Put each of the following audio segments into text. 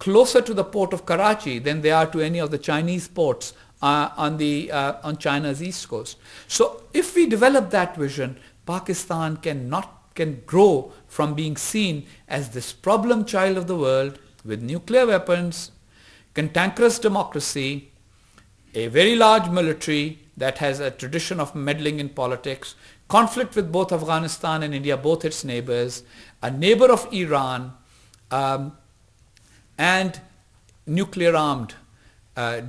closer to the port of Karachi than they are to any of the Chinese ports on China's east coast. So if we develop that vision, Pakistan can grow from being seen as this problem child of the world with nuclear weapons, cantankerous democracy, a very large military that has a tradition of meddling in politics, conflict with both Afghanistan and India, both its neighbors, a neighbor of Iran, and nuclear-armed,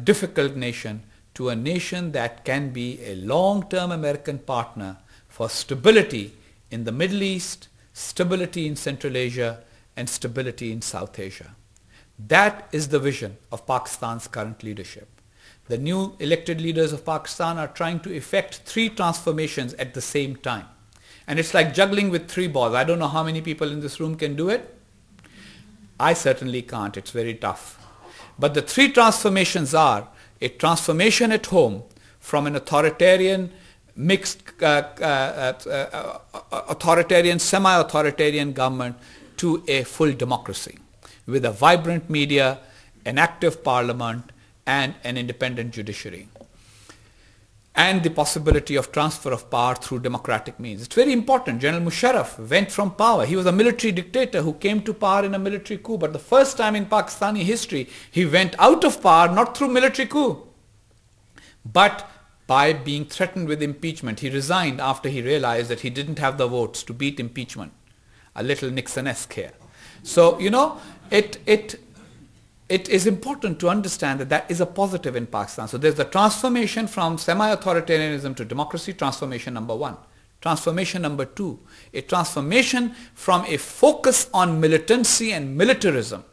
difficult nation, to a nation that can be a long-term American partner for stability in the Middle East, stability in Central Asia, and stability in South Asia. That is the vision of Pakistan's current leadership. The new elected leaders of Pakistan are trying to effect 3 transformations at the same time. And it's like juggling with 3 balls. I don't know how many people in this room can do it. I certainly can't. It's very tough. But the 3 transformations are a transformation at home from an authoritarian, mixed, authoritarian, semi-authoritarian government to a full democracy with a vibrant media, an active parliament, and an independent judiciary, and the possibility of transfer of power through democratic means. It's very important. General Musharraf went from power. He was a military dictator who came to power in a military coup, but the first time in Pakistani history, he went out of power not through military coup, but by being threatened with impeachment. He resigned after he realized that he didn't have the votes to beat impeachment. A little Nixon-esque here. So, you know, it is important to understand that that is a positive in Pakistan. So there's the transformation from semi-authoritarianism to democracy, transformation number 1. Transformation number 2, a transformation from a focus on militancy and militarism.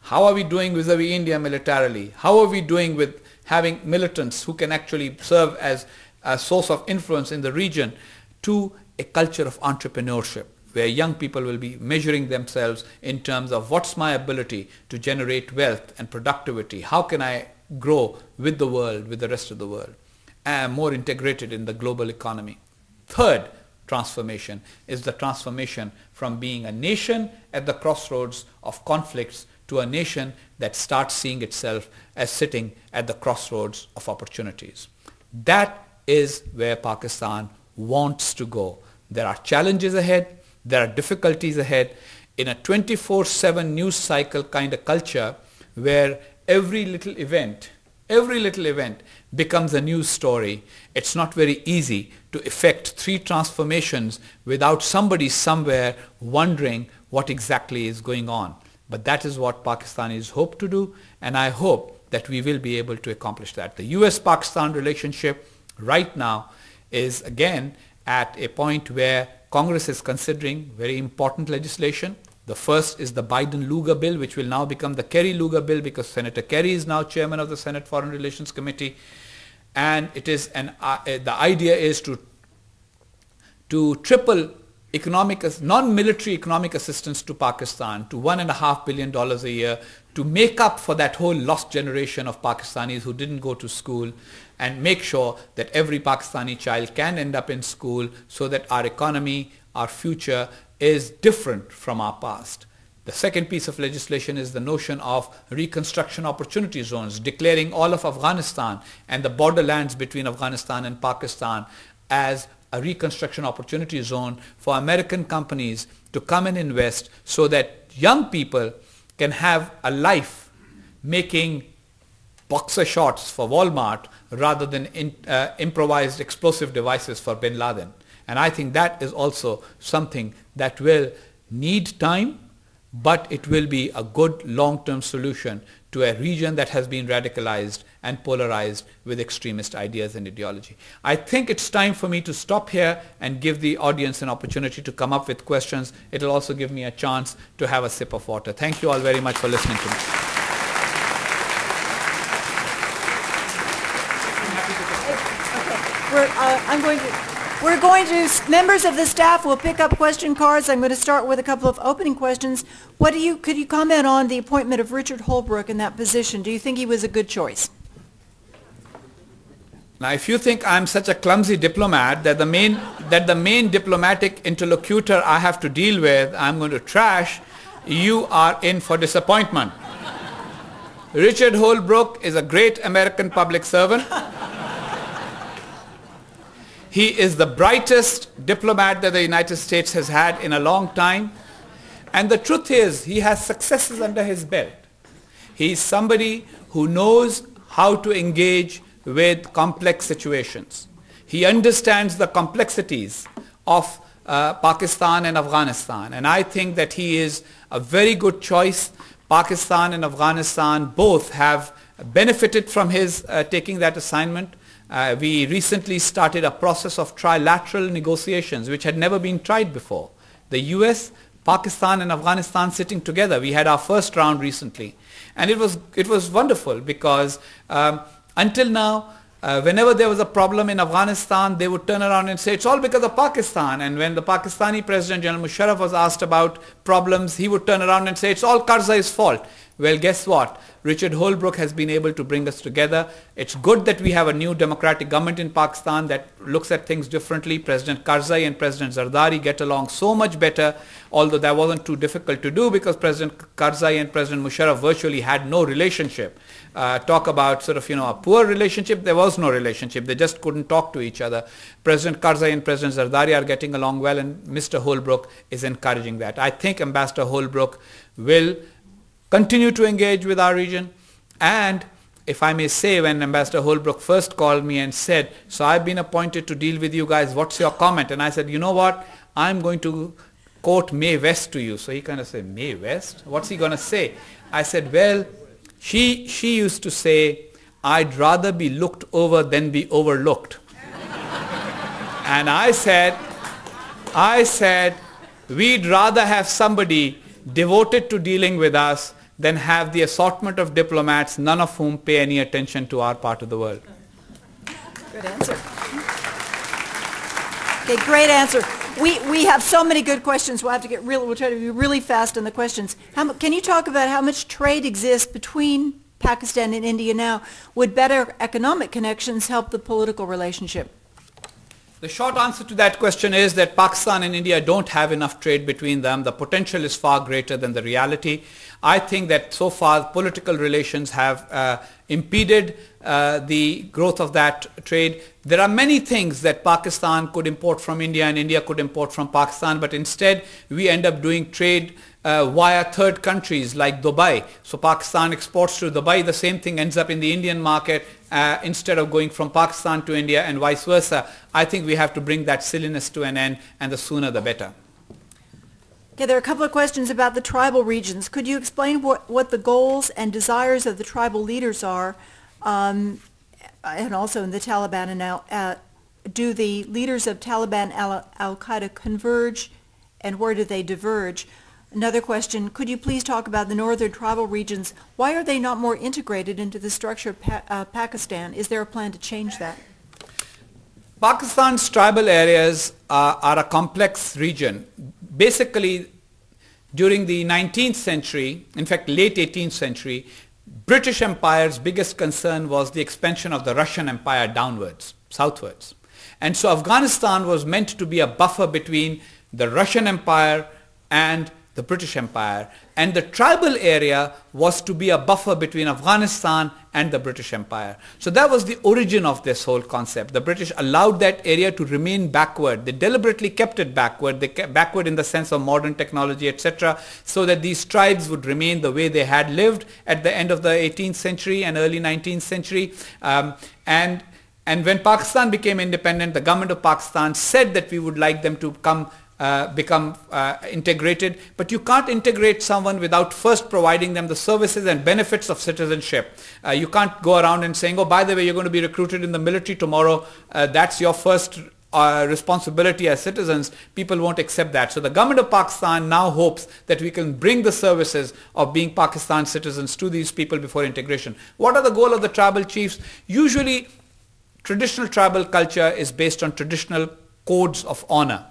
How are we doing vis-a-vis India militarily? How are we doing with having militants who can actually serve as a source of influence in the region, to a culture of entrepreneurship, where young people will be measuring themselves in terms of what's my ability to generate wealth and productivity, how can I grow with the world, with the rest of the world, and more integrated in the global economy. Third transformation is the transformation from being a nation at the crossroads of conflicts to a nation that starts seeing itself as sitting at the crossroads of opportunities. That is where Pakistan wants to go. There are challenges ahead. There are difficulties ahead in a 24/7 news cycle kind of culture where every little event becomes a news story. It's not very easy to effect 3 transformations without somebody somewhere wondering what exactly is going on. But that is what Pakistanis hope to do, and I hope that we will be able to accomplish that. The US-Pakistan relationship right now is again at a point where Congress is considering very important legislation. The first is the Biden-Lugar bill, which will now become the Kerry-Lugar bill because Senator Kerry is now chairman of the Senate Foreign Relations Committee. And it is the idea is to triple non-military economic assistance to Pakistan to $1.5 billion a year to make up for that whole lost generation of Pakistanis who didn't go to school, and make sure that every Pakistani child can end up in school so that our economy, our future is different from our past. The second piece of legislation is the notion of reconstruction opportunity zones, declaring all of Afghanistan and the borderlands between Afghanistan and Pakistan as a reconstruction opportunity zone for American companies to come and invest so that young people can have a life making boxer shorts for Walmart rather than improvised explosive devices for bin Laden. And I think that is also something that will need time, but it will be a good long-term solution to a region that has been radicalized and polarized with extremist ideas and ideology. I think it's time for me to stop here and give the audience an opportunity to come up with questions. It will also give me a chance to have a sip of water. Thank you all very much for listening to me. We're going to, members of the staff will pick up question cards. I'm going to start with a couple of opening questions. Could you comment on the appointment of Richard Holbrooke in that position? Do you think he was a good choice? Now, if you think I'm such a clumsy diplomat that the main diplomatic interlocutor I have to deal with, I'm going to trash, you are in for disappointment. Richard Holbrooke is a great American public servant. He is the brightest diplomat that the United States has had in a long time. And the truth is, he has successes under his belt. He is somebody who knows how to engage with complex situations. He understands the complexities of Pakistan and Afghanistan. And I think that he is a very good choice. Pakistan and Afghanistan both have benefited from his taking that assignment. We recently started a process of trilateral negotiations which had never been tried before. The US, Pakistan and Afghanistan sitting together. We had our first round recently. And it was wonderful because until now, whenever there was a problem in Afghanistan, they would turn around and say, it's all because of Pakistan. And when the Pakistani President, General Musharraf, was asked about problems, he would turn around and say, it's all Karzai's fault. Well, guess what? Richard Holbrooke has been able to bring us together. It's good that we have a new democratic government in Pakistan that looks at things differently. President Karzai and President Zardari get along so much better, although that wasn't too difficult to do because President Karzai and President Musharraf virtually had no relationship. Talk about sort of, a poor relationship. There was no relationship. They just couldn't talk to each other. President Karzai and President Zardari are getting along well, and Mr. Holbrooke is encouraging that. I think Ambassador Holbrooke will continue to engage with our region. And if I may say, when Ambassador Holbrooke first called me and said, so I've been appointed to deal with you guys, what's your comment? And I said, you know what, I'm going to quote Mae West to you. So he kind of said, Mae West? What's he going to say? I said, well, she used to say, I'd rather be looked over than be overlooked. And I said, we'd rather have somebody devoted to dealing with us than have the assortment of diplomats, none of whom pay any attention to our part of the world. Good answer. Okay, great answer. We have so many good questions. We'll try to be really fast on the questions. Can you talk about how much trade exists between Pakistan and India now? Would better economic connections help the political relationship? The short answer to that question is that Pakistan and India don't have enough trade between them. The potential is far greater than the reality. I think that so far political relations have impeded the growth of that trade. There are many things that Pakistan could import from India and India could import from Pakistan, but instead we end up doing trade via third countries like Dubai. So Pakistan exports to Dubai, the same thing ends up in the Indian market instead of going from Pakistan to India and vice versa. I think we have to bring that silliness to an end, and the sooner the better. Okay, there are a couple of questions about the tribal regions. Could you explain what the goals and desires of the tribal leaders are, and also in the Taliban? And now, do the leaders of Taliban Al-Qaeda converge, and where do they diverge? Another question, could you please talk about the northern tribal regions? Why are they not more integrated into the structure of Pakistan? Is there a plan to change that? Pakistan's tribal areas are a complex region. Basically, during the 19th century, in fact late 18th century, British Empire's biggest concern was the expansion of the Russian Empire downwards, southwards. And so Afghanistan was meant to be a buffer between the Russian Empire and the British Empire, and the tribal area was to be a buffer between Afghanistan and the British Empire. So that was the origin of this whole concept. The British allowed that area to remain backward. They deliberately kept it backward. They kept backward in the sense of modern technology, etc., so that these tribes would remain the way they had lived at the end of the 18th century and early 19th century. And when Pakistan became independent, the government of Pakistan said that we would like them to become integrated, but you can't integrate someone without first providing them the services and benefits of citizenship. You can't go around and saying, oh, by the way, you're going to be recruited in the military tomorrow. That's your first responsibility as citizens. People won't accept that. So the government of Pakistan now hopes that we can bring the services of being Pakistan citizens to these people before integration. What are the goal of the tribal chiefs? Usually, traditional tribal culture is based on traditional codes of honor.